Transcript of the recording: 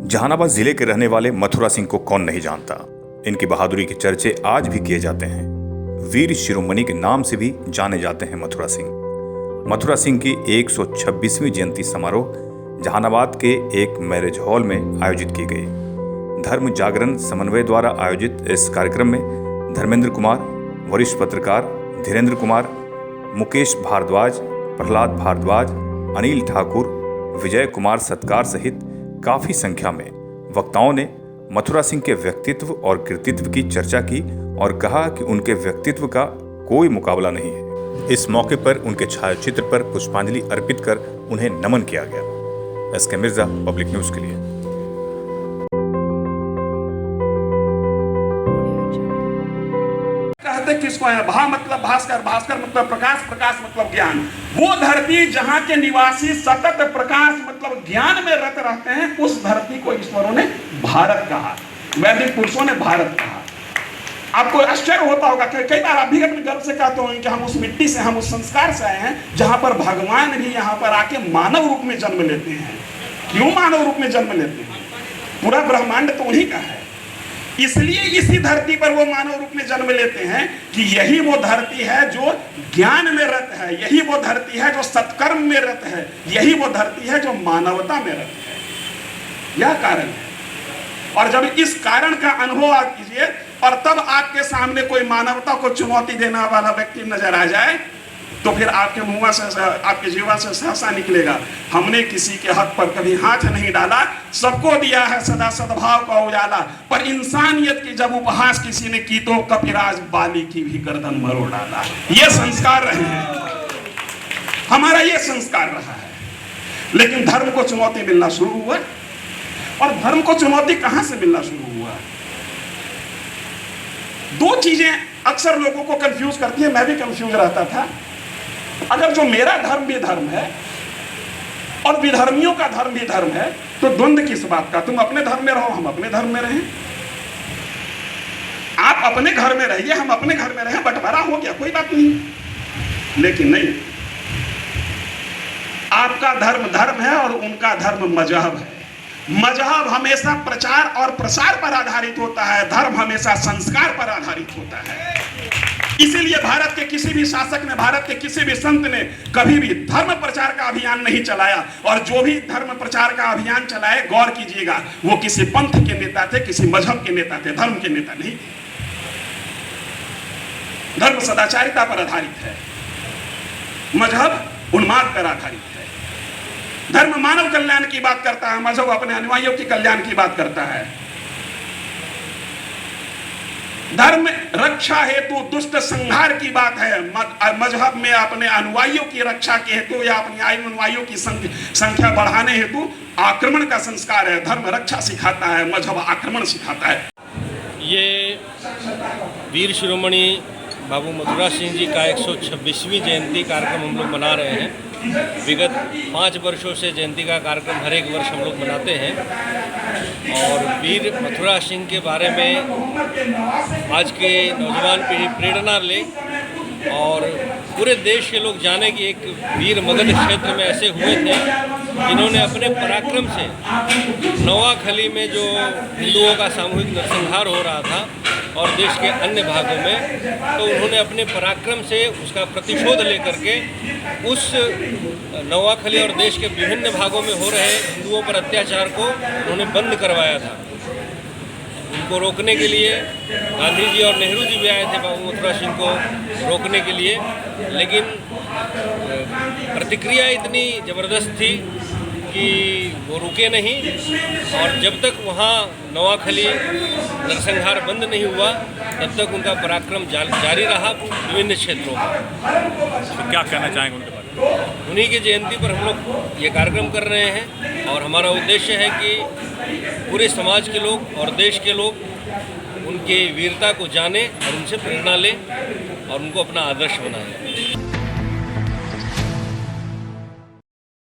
जहानाबाद जिले के रहने वाले मथुरा सिंह को कौन नहीं जानता। इनकी बहादुरी के चर्चे आज भी किए जाते हैं। वीर शिरोमणि के नाम से भी जाने जाते हैं मथुरा सिंह। मथुरा सिंह की 126वीं जयंती समारोह जहानाबाद के एक मैरिज हॉल में आयोजित की गई। धर्म जागरण समन्वय द्वारा आयोजित इस कार्यक्रम में धर्मेंद्र कुमार, वरिष्ठ पत्रकार धीरेन्द्र कुमार, मुकेश भारद्वाज, प्रहलाद भारद्वाज, अनिल ठाकुर, विजय कुमार सत्कार सहित काफी संख्या में वक्ताओं ने मथुरा सिंह के व्यक्तित्व और कृतित्व की चर्चा की और कहा कि उनके व्यक्तित्व का कोई मुकाबला नहीं है। इस मौके पर उनके छायाचित्र पर पुष्पांजलि अर्पित कर उन्हें नमन किया गया। एसके मिर्जा, पब्लिक न्यूज के लिए। किसको है? भा मतलब भास्कर, भास्कर मतलब प्रकाश, प्रकाश मतलब ज्ञान। वो धरती जहां के निवासी सतत प्रकाश मतलब ज्ञान में रत रहते हैं, उस धरती को ईश्वरों ने भारत कहा, वैदिक पुरुषों ने भारत कहा। आपको आश्चर्य होता होगा कि कई बार आप भी अपने गर्व से कहते होंगे कि हम उस मिट्टी से, हम उस संस्कार से आए हैं जहां पर भगवान भी यहां पर आके मानव रूप में जन्म लेते हैं। क्यों मानव रूप में जन्म लेते हैं? पूरा ब्रह्मांड तो उन्हीं का है, इसलिए इसी धरती पर वो मानव रूप में जन्म लेते हैं कि यही वो धरती है जो ज्ञान में रत है, यही वो धरती है जो सत्कर्म में रत है, यही वो धरती है जो मानवता में रत है। यह कारण है। और जब इस कारण का अनुभव आप कीजिए और तब आपके सामने कोई मानवता को चुनौती देने वाला व्यक्ति नजर आ जाए, तो फिर आपके मुंह से, आपके जीवा से सहसा निकलेगा, हमने किसी के हक पर कभी हाथ नहीं डाला, सबको दिया है सदा सद्भाव का उजाला, पर इंसानियत की जब उपहास किसी ने की तो कपिराज बाली की भी गर्दन मरोड़ डाला। ये संस्कार रहे हैं, हमारा ये संस्कार रहा है। लेकिन धर्म को चुनौती मिलना शुरू हुआ, और धर्म को चुनौती कहां से मिलना शुरू हुआ? दो चीजें अक्सर लोगों को कंफ्यूज करती है, मैं भी कंफ्यूज रहता था। अगर जो मेरा धर्म भी धर्म है और विधर्मियों का धर्म भी धर्म है, तो द्वंद्व किस बात का? तुम अपने धर्म में रहो, हम अपने धर्म में रहें। आप अपने घर में रहिए, हम अपने घर में रहें, बंटवारा हो गया, कोई बात नहीं। लेकिन नहीं, आपका धर्म धर्म है और उनका धर्म मजहब है। मजहब हमेशा प्रचार और प्रसार पर आधारित होता है, धर्म हमेशा संस्कार पर आधारित होता है। इसीलिए भारत के किसी भी शासक ने, भारत के किसी भी संत ने कभी भी धर्म प्रचार का अभियान नहीं चलाया, और जो भी धर्म प्रचार का अभियान चलाए, गौर कीजिएगा, वो किसी पंथ के नेता थे, किसी मजहब के नेता थे, धर्म के नेता नहीं थे। धर्म सदाचारिता पर आधारित है, मजहब उन्माद पर आधारित है। धर्म मानव कल्याण की बात करता है, मजहब अपने अनुयायियों के कल्याण की बात करता है। धर्म रक्षा हेतु दुष्ट संहार की बात है, मजहब में अपने अनुयायियों की रक्षा के हेतु या अपने अनुयायियों की संख्या बढ़ाने हेतु आक्रमण का संस्कार है। धर्म रक्षा सिखाता है, मजहब आक्रमण सिखाता है। ये वीर शिरोमणि बाबू मथुरा सिंह जी का 126वीं जयंती कार्यक्रम हम लोग मना रहे हैं। विगत 5 वर्षों से जयंती का कार्यक्रम हर एक वर्ष हम लोग मनाते हैं, और वीर मथुरा सिंह के बारे में आज के नौजवान पीढ़ी प्रेरणा ले और पूरे देश के लोग जाने कि एक वीर मगध क्षेत्र में ऐसे हुए थे जिन्होंने अपने पराक्रम से नवाखली में जो हिंदुओं का सामूहिक नरसंहार हो रहा था और देश के अन्य भागों में, तो उन्होंने अपने पराक्रम से उसका प्रतिशोध लेकर के उस नवाखली और देश के विभिन्न भागों में हो रहे हिंदुओं पर अत्याचार को उन्होंने बंद करवाया था। उनको रोकने के लिए गांधी जी और नेहरू जी भी आए थे बाबू मथुरा सिंह को रोकने के लिए, लेकिन प्रतिक्रिया इतनी ज़बरदस्त थी कि वो रुके नहीं, और जब तक वहाँ नवाखली नरसंहार बंद नहीं हुआ तब तक उनका पराक्रम जारी रहा विभिन्न क्षेत्रों में। तो क्या कहना चाहेंगे उनके बारे में? उन्हीं की जयंती पर हम लोग ये कार्यक्रम कर रहे हैं, और हमारा उद्देश्य है कि पूरे समाज के लोग और देश के लोग उनकी वीरता को जाने और उनसे प्रेरणा लें और उनको अपना आदर्श बनाएं।